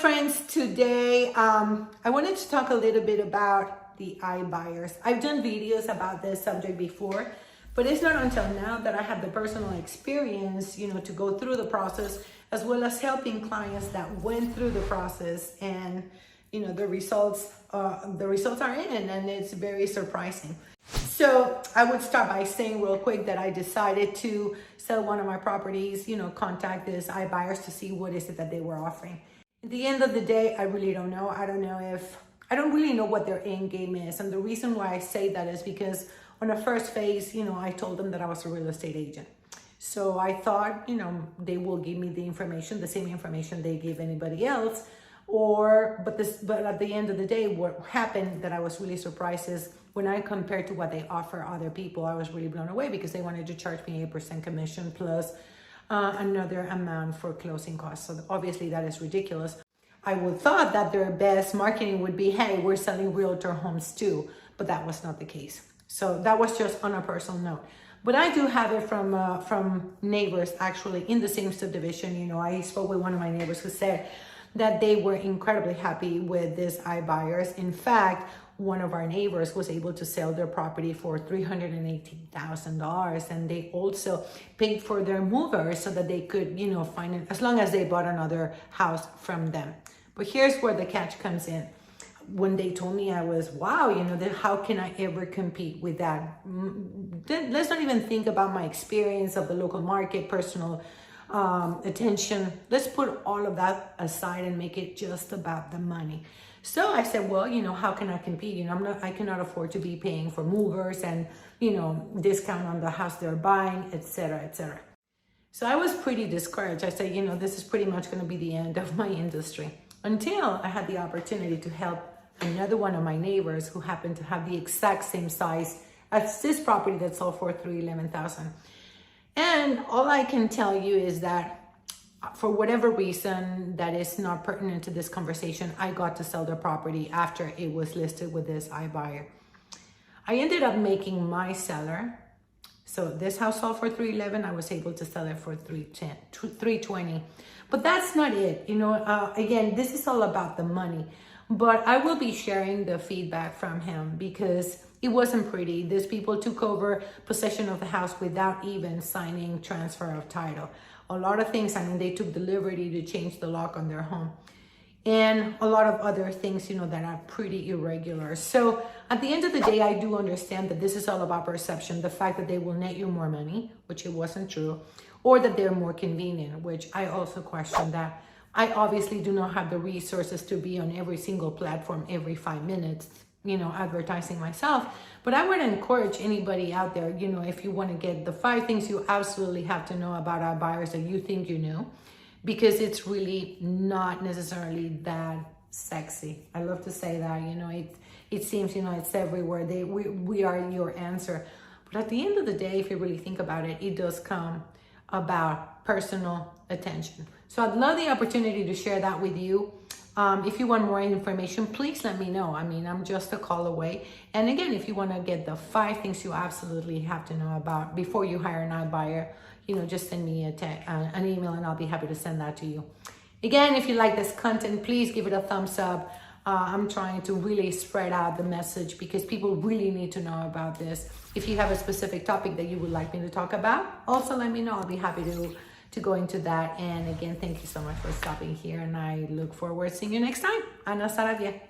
friends, today I wanted to talk a little bit about the iBuyers. I've done videos about this subject before, but it's not until now that I have the personal experience, to go through the process, as well as helping clients that went through the process, and the results are in, and it's very surprising. So I would start by saying real quick that I decided to sell one of my properties, contact this iBuyers to see what is it that they were offering. At the end of the day, I really don't know. I don't really know what their end game is. And the reason why I say that is because on the first phase, I told them that I was a real estate agent. So I thought, they will give me the information, the same information they give anybody else. But at the end of the day, what happened that I was really surprised is when I compared to what they offer other people, I was really blown away because they wanted to charge me 8% commission plus another amount for closing costs. So obviously that is ridiculous. I would thought that their best marketing would be, hey, we're selling realtor homes too, but that was not the case. So that was just on a personal note. But I do have it from neighbors actually in the same subdivision. I spoke with one of my neighbors who said that they were incredibly happy with this iBuyers. In fact, one of our neighbors was able to sell their property for $318,000, and they also paid for their movers so that they could, find it as long as they bought another house from them. But here's where the catch comes in. When they told me, I was, wow, how can I ever compete with that? Let's not even think about my experience of the local market, personal attention. Let's put all of that aside and make it just about the money. So I said, well, how can I compete? I cannot afford to be paying for movers and, discount on the house they're buying, etc., etc. So I was pretty discouraged. I said, this is pretty much going to be the end of my industry, until I had the opportunity to help another one of my neighbors who happened to have the exact same size as this property that sold for $311,000. And all I can tell you is that for whatever reason that is not pertinent to this conversation, I got to sell the property after it was listed with this iBuyer. I ended up making my seller, so this house sold for $311,000, I was able to sell it for $320,000. But that's not it. Again, this is all about the money. But I will be sharing the feedback from him because it wasn't pretty. These people took over possession of the house without even signing transfer of title. A lot of things, they took the liberty to change the lock on their home. And a lot of other things, that are pretty irregular. So at the end of the day, I do understand that this is all about perception. The fact that they will net you more money, which it wasn't true, or that they're more convenient, which I also question that. I obviously do not have the resources to be on every single platform every 5 minutes, advertising myself. But I would encourage anybody out there, if you want to get the 5 things you absolutely have to know about our buyers that you think you know, because it's really not necessarily that sexy. I love to say that, it seems, it's everywhere. We are your answer. But at the end of the day, if you really think about it, it does come about personal attention. So I'd love the opportunity to share that with you. If you want more information, please let me know. I'm just a call away. And again, if you want to get the 5 things you absolutely have to know about before you hire an iBuyer, just send me an email and I'll be happy to send that to you. Again, if you like this content, please give it a thumbs up. I'm trying to really spread out the message because people really need to know about this. If you have a specific topic that you would like me to talk about, also let me know. I'll be happy to go into that. And again, thank you so much for stopping here. And I look forward to seeing you next time. Ana Saravia.